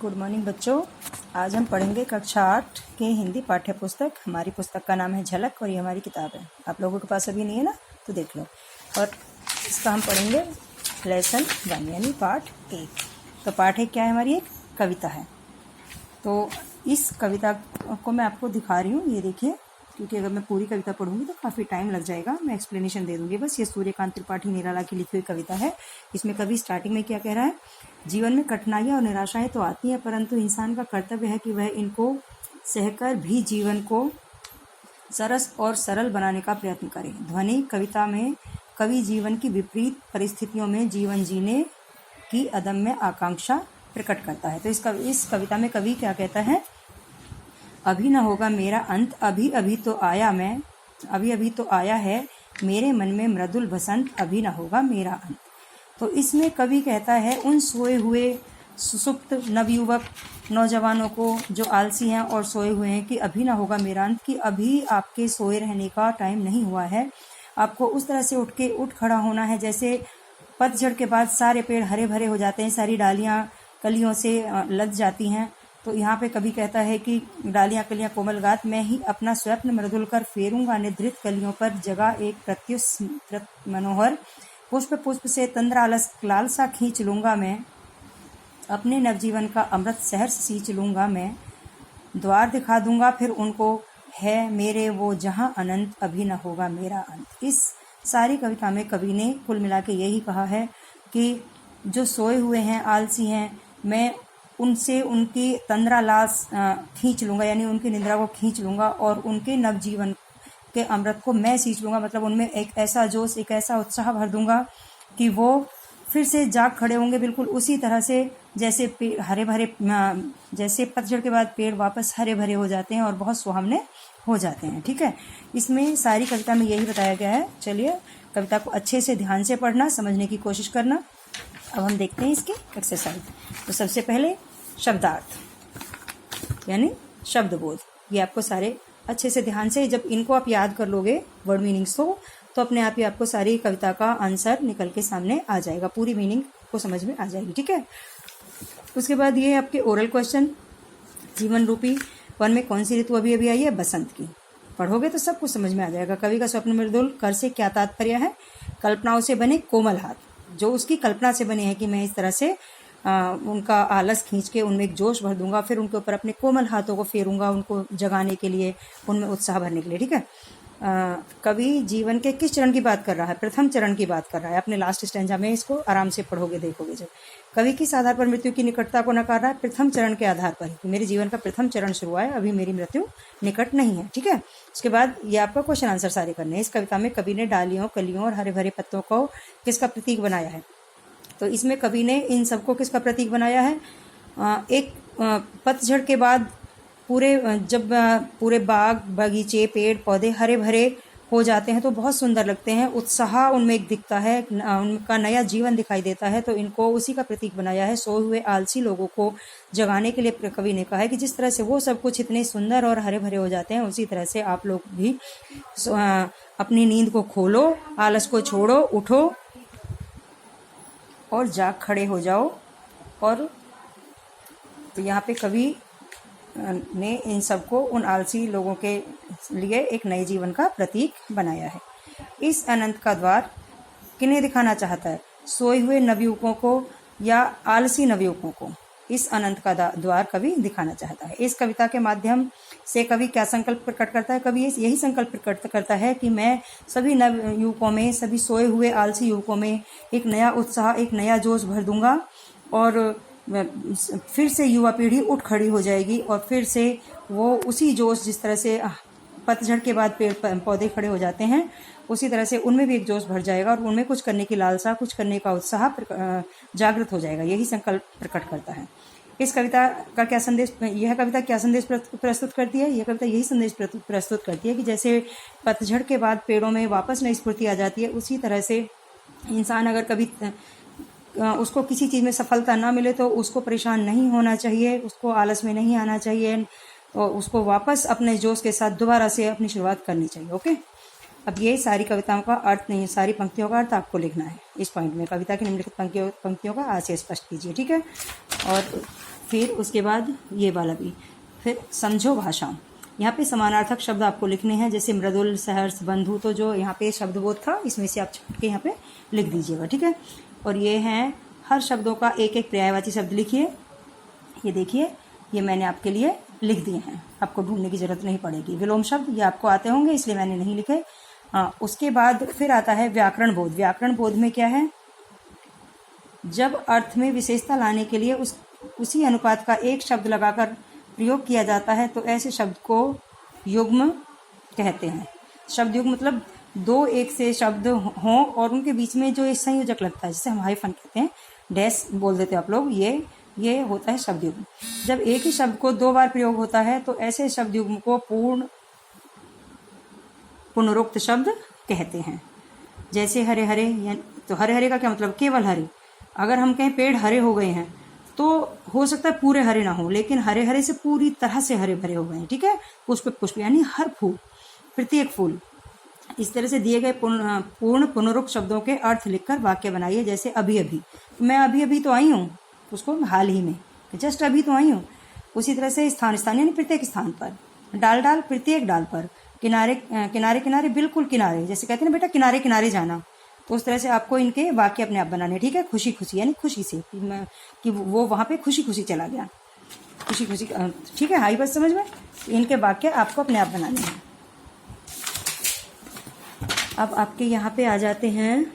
Good morning बच्चों। आज हम पढ़ेंगे कक्षा 8 के हिंदी पाठ्य पुस्तक। हमारी पुस्तक का नाम है झलक और ये हमारी किताब है। आप लोगों के पास अभी नहीं है ना, तो देख लो। और इसका हम पढ़ेंगे लेसन 1 यानी पाठ 1। तो पाठ 1 क्या है? हमारी एक कविता है। तो इस कविता को मैं आपको दिखा रही हूँ, ये देखिए, क्योंकि अगर मैं पूरी कविता पढ़ूंगी तो काफ़ी टाइम लग जाएगा। मैं एक्सप्लेनेशन दे दूंगी बस। ये सूर्यकांत त्रिपाठी निराला की लिखी हुई कविता है। इसमें कवि स्टार्टिंग में क्या कह रहा है? जीवन में कठिनाइयाँ और निराशाएं तो आती हैं, परंतु इंसान का कर्तव्य है कि वह इनको सहकर भी जीवन को सरस और सरल बनाने का प्रयत्न करे। ध्वनि कविता में कवि जीवन की विपरीत परिस्थितियों में जीवन जीने की अदम्य आकांक्षा प्रकट करता है। तो इस कविता में कवि क्या कहता है? अभी न होगा मेरा अंत, अभी अभी तो आया मैं, अभी अभी तो आया है मेरे मन में मृदुल बसंत, अभी न होगा मेरा अंत। तो इसमें कवि कहता है उन सोए हुए सुसुप्त नवयुवक नौजवानों को जो आलसी हैं और सोए हुए हैं कि अभी ना होगा मेरा अंत, कि अभी आपके सोए रहने का टाइम नहीं हुआ है। आपको उस तरह से उठ खड़ा होना है जैसे पतझड़ के बाद सारे पेड़ हरे भरे हो जाते हैं, सारी डालियां कलियों से लद जाती हैं। तो यहाँ पे कवि कहता है कि डालियां कलियां कोमल गात, मैं ही अपना स्वप्न मृदुल कर फेरूंगा निद्रित कलियों पर, जगह एक प्रत्युष मनोहर पुष्प पुष्प से तंद्रा लालसा खींच लूंगा मैं, अपने नवजीवन का अमृत सहर्ष सींच लूंगा मैं, द्वार दिखा दूंगा फिर उनको, है मेरे वो जहां अनंत, अभी न होगा मेरा अंत। इस सारी कविता में कवि ने कुल मिला के यही कहा है कि जो सोए हुए हैं, आलसी हैं, मैं उनसे उनकी तंद्रा लाश खींच लूंगा, यानी उनकी निद्रा को खींच लूंगा और उनके नवजीवन के अमृत को मैं सींच लूंगा। मतलब उनमें एक ऐसा जोश, एक ऐसा उत्साह भर दूंगा कि वो फिर से जाग खड़े होंगे, बिल्कुल उसी तरह से जैसे पेड़ हरे भरे, जैसे पतझड़ के बाद पेड़ वापस हरे भरे हो जाते हैं और बहुत सुहावने हो जाते हैं। ठीक है, इसमें सारी कविता में यही बताया गया है। चलिए कविता को अच्छे से ध्यान से पढ़ना, समझने की कोशिश करना। अब हम देखते हैं इसकी एक्सरसाइज। तो सबसे पहले शब्दार्थ यानी शब्द बोध, ये आपको सारे अच्छे से ध्यान से, जब इनको आप याद कर लोगे वर्ड मीनिंग्स तो अपने आप ही आपको सारी कविता का आंसर निकल के सामने आ जाएगा, पूरी मीनिंग को समझ में आ जाएगी। ठीक है, उसके बाद ये आपके ओरल क्वेश्चन। जीवन रूपी वन में कौन सी ऋतु अभी अभी आई है? बसंत की। पढ़ोगे तो सब कुछ समझ में आ जाएगा। कवि का स्वप्न मृदुल कर से क्या तात्पर्य है? कल्पनाओं से बने कोमल हाथ, जो उसकी कल्पना से बने हैं कि मैं इस तरह से उनका आलस खींच के उनमें एक जोश भर दूंगा, फिर उनके ऊपर अपने कोमल हाथों को फेरूंगा, उनको जगाने के लिए, उनमें उत्साह भरने के लिए। ठीक है, कवि जीवन के किस चरण की बात कर रहा है? प्रथम चरण की बात कर रहा है। अपने लास्ट स्टैंजा में इसको आराम से पढ़ोगे, देखोगे जब। कवि किस आधार पर मृत्यु की निकटता को नकार रहा है? प्रथम चरण के आधार पर, कि मेरे जीवन का प्रथम चरण शुरू हुआ है, अभी मेरी मृत्यु निकट नहीं है। ठीक है, उसके बाद ये आपका क्वेश्चन आंसर सारे करने हैं। इस कविता में कवि ने डालियों कलियों और हरे भरे पत्तों को किसका प्रतीक बनाया है? तो इसमें कवि ने इन सबको किसका प्रतीक बनाया है? एक पतझड़ के बाद जब पूरे बाग बगीचे पेड़ पौधे हरे भरे हो जाते हैं तो बहुत सुंदर लगते हैं, उत्साह उनमें एक दिखता है, उनका नया जीवन दिखाई देता है। तो इनको उसी का प्रतीक बनाया है। सोए हुए आलसी लोगों को जगाने के लिए कवि ने कहा है कि जिस तरह से वो सब कुछ इतने सुंदर और हरे भरे हो जाते हैं, उसी तरह से आप लोग भी अपनी नींद को खोलो, आलस को छोड़ो, उठो और जाग खड़े हो जाओ। और तो यहाँ पे कवि ने इन सबको, उन आलसी लोगों के लिए एक नए जीवन का प्रतीक बनाया है। इस अनंत का द्वार किन्हें दिखाना चाहता है? सोए हुए नवयुवकों को या आलसी नवयुवकों को? इस अनंत का द्वार कवि दिखाना चाहता है। इस कविता के माध्यम से कवि क्या संकल्प प्रकट करता है? कवि यही संकल्प प्रकट करता है कि मैं सभी नव युवकों में, सभी सोए हुए आलसी युवकों में एक नया उत्साह, एक नया जोश भर दूंगा और फिर से युवा पीढ़ी उठ खड़ी हो जाएगी और फिर से वो उसी जोश, जिस तरह से पतझड़ के बाद पेड़ पौधे खड़े हो जाते हैं, उसी तरह से उनमें भी एक जोश भर जाएगा और उनमें कुछ करने की लालसा, कुछ करने का उत्साह जागृत हो जाएगा। यही संकल्प प्रकट करता है। इस कविता का क्या संदेश, यह कविता क्या संदेश प्रस्तुत करती है? यह कविता यही संदेश प्रस्तुत करती है कि जैसे पतझड़ के बाद पेड़ों में वापस नई स्फूर्ति आ जाती है, उसी तरह से इंसान अगर कभी उसको किसी चीज़ में सफलता ना मिले तो उसको परेशान नहीं होना चाहिए, उसको आलस में नहीं आना चाहिए, और उसको वापस अपने जोश के साथ दोबारा से अपनी शुरुआत करनी चाहिए। ओके, अब ये सारी कविताओं का अर्थ नहीं, सारी पंक्तियों का अर्थ आपको लिखना है इस पॉइंट में। कविता की निम्नलिखित पंक्तियों का आशय स्पष्ट कीजिए। ठीक है, और फिर उसके बाद ये वाला भी। फिर समझो भाषा। यहाँ पे समानार्थक शब्द आपको लिखने हैं, जैसे मृदुल, सहर्ष, बंधु। तो जो यहाँ पे शब्दबोध था इसमें से आप छाट के यहाँ पे लिख दीजिएगा, ठीक है। और ये हैं हर शब्दों का एक एक पर्यायवाची शब्द लिखिए। ये देखिए, ये मैंने आपके लिए लिख दिए हैं, आपको ढूंढने की जरूरत नहीं पड़ेगी। विलोम शब्द ये आपको आते होंगे इसलिए मैंने नहीं लिखे। उसके बाद फिर आता है व्याकरण बोध। व्याकरण बोध में क्या है, जब अर्थ में विशेषता लाने के लिए उसी अनुपात का एक शब्द लगाकर प्रयोग किया जाता है तो ऐसे शब्द को युग्म कहते हैं। शब्द युग्म मतलब दो एक से शब्द हों और उनके बीच में जो एक संयोजक लगता है, जिसे हम हाइफन कहते हैं, डैश बोल देते हैं आप लोग, ये होता है शब्द युग्म। जब एक ही शब्द को दो बार प्रयोग होता है तो ऐसे शब्द युग्म को पुनरुक्त शब्द कहते हैं। जैसे हरे हरे, तो हरे हरे का क्या मतलब, केवल हरे। अगर हम कहें पेड़ हरे हो गए हैं तो हो सकता है पूरे हरे ना हो, लेकिन हरे हरे से पूरी तरह से हरे भरे हो गए हैं, ठीक है। पुष्प पुष्प यानी हर फूल, प्रत्येक फूल। इस तरह से दिए गए पूर्ण पुनरुक्त शब्दों के अर्थ लिखकर वाक्य बनाइए। जैसे अभी अभी, मैं अभी अभी तो आई हूँ, उसको हाल ही में, जस्ट अभी तो आई हूँ। उसी तरह से स्थान स्थान यानी प्रत्येक स्थान पर। डाल डाल प्रत्येक डाल पर। किनारे किनारे किनारे बिल्कुल किनारे, जैसे कहते हैं ना बेटा किनारे किनारे जाना, तो उस तरह से आपको इनके वाक्य अपने आप बनाने, ठीक है। खुशी खुशी यानी खुशी से कि वो वहाँ पे खुशी खुशी चला गया, खुशी खुशी, ठीक है। आई बात समझ में। इनके वाक्य आपको अपने आप बनाने हैं। अब आपके यहाँ पे आ जाते हैं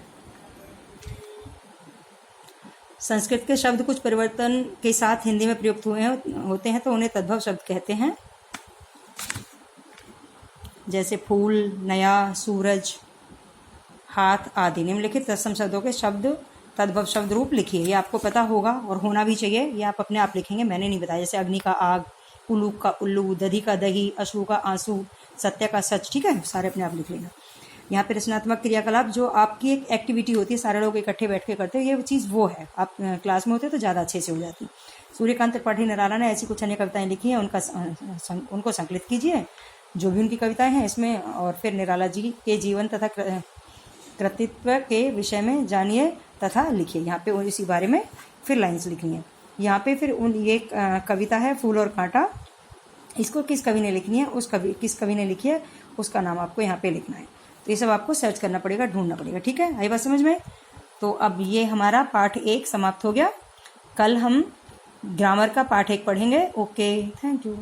संस्कृत के शब्द कुछ परिवर्तन के साथ हिंदी में प्रयुक्त होते हैं तो उन्हें तद्भव शब्द कहते हैं। जैसे फूल, नया, सूरज, हाथ आदि। निम्नलिखित तत्सम शब्दों के शब्द तद्भव शब्द रूप लिखिए। ये आपको पता होगा और होना भी चाहिए, ये आप अपने आप लिखेंगे, मैंने नहीं बताया। जैसे अग्नि का आग, उल्लू का उल्लू, दधी का दही, अश्रु का आंसू, सत्य का सच, ठीक है। सारे अपने आप लिख लेना। यहाँ पे रचनात्मक क्रियाकलाप जो आपकी एक एक्टिविटी होती है, सारे लोग इकट्ठे बैठ के करते हैं, ये चीज़ वो है। आप क्लास में होते तो ज़्यादा अच्छे से हो जाती। सूर्यकांत त्रिपाठी निराला ने ऐसी कुछ अन्य कविताएं लिखी हैं, उनको संकलित कीजिए जो भी उनकी कविताएं हैं इसमें, और फिर निराला जी के जीवन तथा कृतित्व के विषय में जानिए तथा लिखिए। यहाँ पे इसी बारे में फिर लाइन्स लिखनी है। यहाँ पे फिर ये कविता है फूल और कांटा, इसको किस कवि ने लिखनी है, किस कवि ने लिखी है उसका नाम आपको यहाँ पे लिखना है। तो ये सब आपको सर्च करना पड़ेगा, ढूंढना पड़ेगा, ठीक है। आई बात समझ में। तो अब ये हमारा पाठ 1 समाप्त हो गया। कल हम ग्रामर का पाठ 1 पढ़ेंगे। Okay, thank you.